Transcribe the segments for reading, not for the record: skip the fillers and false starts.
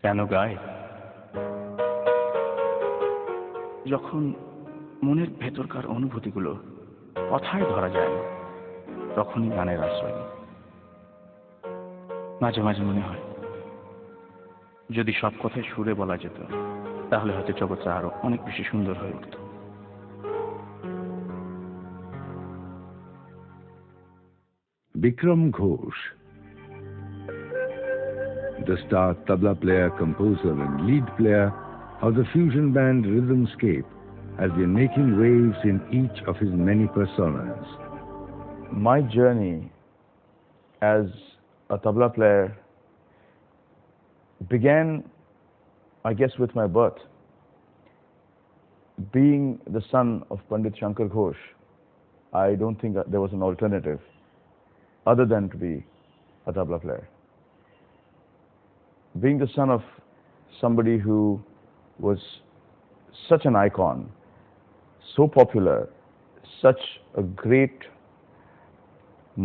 কেন গায়? যখন মনের ভেতরকার অনুভূতিগুলো কথায় ধরা যায় না, তখনই গানের আশ্রয় নিই। মাঝে মাঝে মনে হয় যদি সব কথাই সুরে বলা যেত, তাহলে হয়তো জগৎটা আরো অনেক বেশি সুন্দর হয়ে উঠত। Bickram Ghosh, the star tabla player, composer and lead player of the fusion band Rhythmscape, has been making waves in each of his many personas. My journey as a tabla player began, I guess, with my birth. Being the son of Pandit Shankar Ghosh, I don't think there was an alternative other than to be a tabla player. Being the son of somebody who was such an icon, so popular, such a great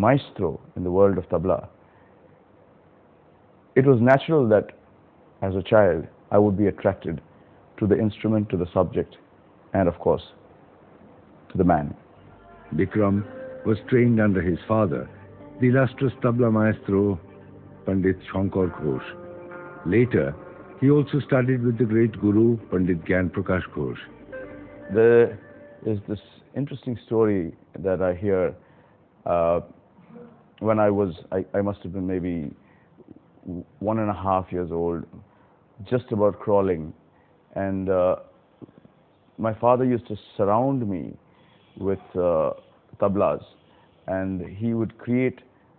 maestro in the world of tabla, it was natural that as a child I would be attracted to the instrument, to the subject, and of course to the man. Bickram was trained under his father, the illustrious tabla maestro Pandit Shankar Ghosh. Later, he also studied with the great guru Pandit Gyan Prakash Ghosh. There is this interesting story that I hear when I must have been maybe 1.5 years old, just about crawling, and my father used to surround me with tablas, and he would create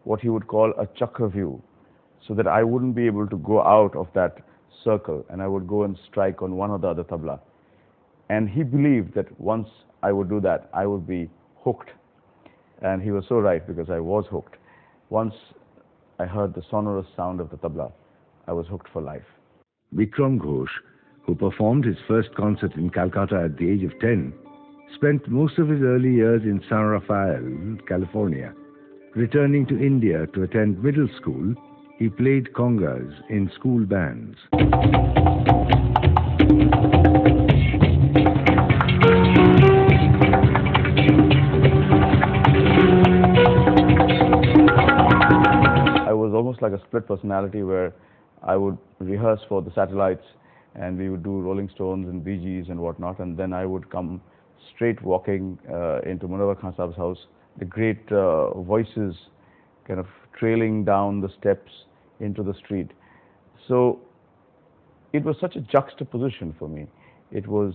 what he would call a chakra view, so that I wouldn't be able to go out of that circle, and I would go and strike on one or the other tabla. And he believed that once I would do that, I would be hooked. And he was so right, because I was hooked. Once I heard the sonorous sound of the tabla, I was hooked for life. Bickram Ghosh, who performed his first concert in Calcutta at the age of 10, spent most of his early years in San Rafael, California. Returning to India to attend middle school, he played congas in school bands. I was almost like a split personality, where I would rehearse for the Satellites, and we would do Rolling Stones and Bee Gees and whatnot, and then I would come straight walking into Munawar Khan Saab's house, the great voices kind of trailing down the steps into the street. So it was such a juxtaposition for me. It was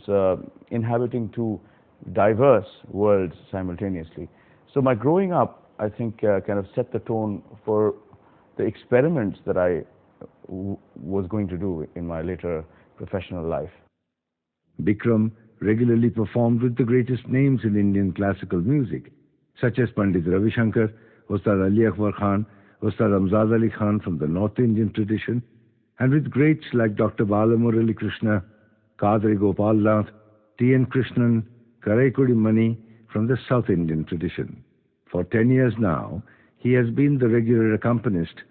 inhabiting two diverse worlds simultaneously. So my growing up, I think, kind of set the tone for the experiments that I was going to do in my later professional life. Bickram regularly performed with the greatest names in Indian classical music, such as Pandit Ravi Shankar, Ustad Ali Akbar Khan, Ustad Amzad Ali Khan from the North Indian tradition, and with greats like Dr. Balamurali Krishna, Kadri Gopal Nath, T.N. Krishnan, Karaikudi Mani from the South Indian tradition. For 10 years now, he has been the regular accompanist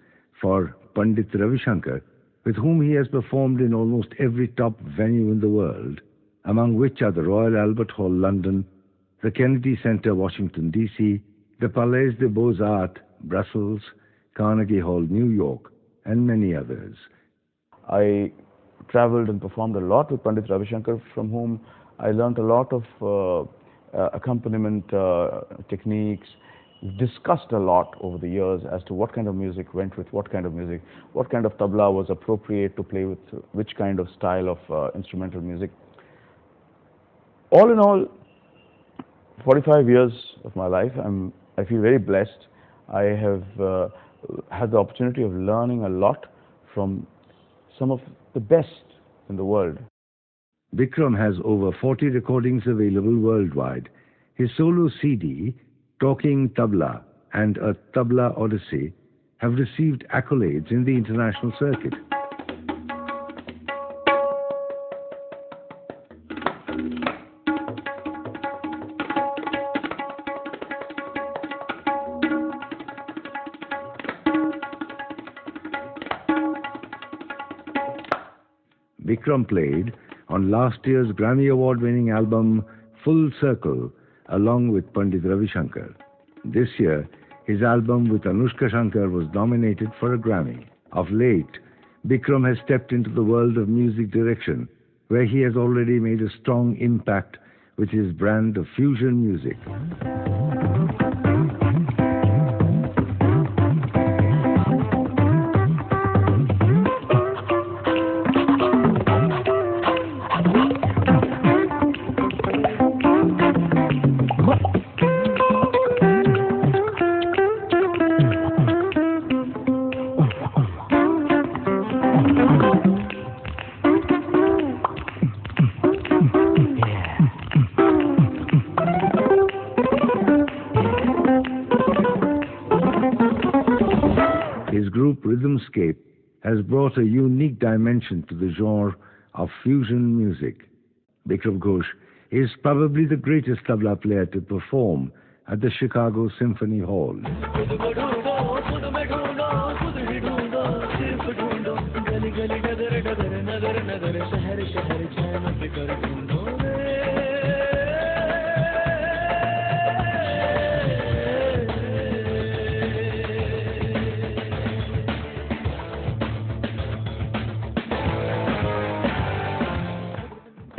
for Pandit Ravi Shankar, with whom he has performed in almost every top venue in the world, among which are the Royal Albert Hall, London, the Kennedy Center, Washington, D.C., the Palais des Beaux-Arts, Brussels, Carnegie Hall, New York, and many others. I traveled and performed a lot with Pandit Ravi Shankar, from whom I learnt a lot of accompaniment techniques. We've discussed a lot over the years as to what kind of music went with what kind of music, what kind of tabla was appropriate to play with which kind of style of instrumental music. All in all, 45 years of my life, I feel very blessed. I have had the opportunity of learning a lot from some of the best in the world. Bickram has over 40 recordings available worldwide. His solo CD, Talking Tabla and A Tabla Odyssey, have received accolades in the international circuit. Bikram played on last year's Grammy Award-winning album Full Circle along with Pandit Ravi Shankar. This year, his album with Anushka Shankar was nominated for a Grammy. Of late, Bikram has stepped into the world of music direction, where he has already made a strong impact with his brand of fusion music. His group Rhythmscape has brought a unique dimension to the genre of fusion music. Bikram Ghosh is probably the greatest tabla player to perform at the Chicago Symphony Hall.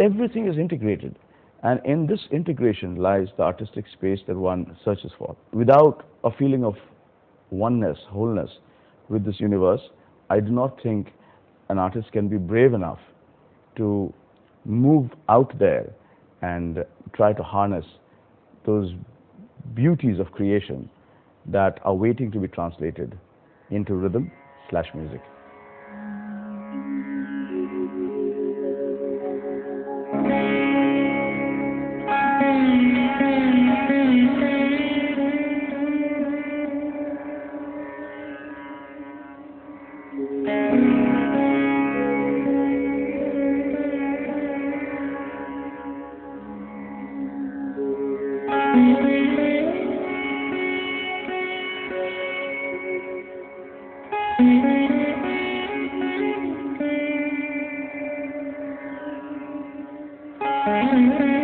Everything is integrated, and in this integration lies the artistic space that one searches for. Without a feeling of oneness, wholeness with this universe, I do not think an artist can be brave enough to move out there and try to harness those beauties of creation that are waiting to be translated into rhythm/music. Mm-hmm.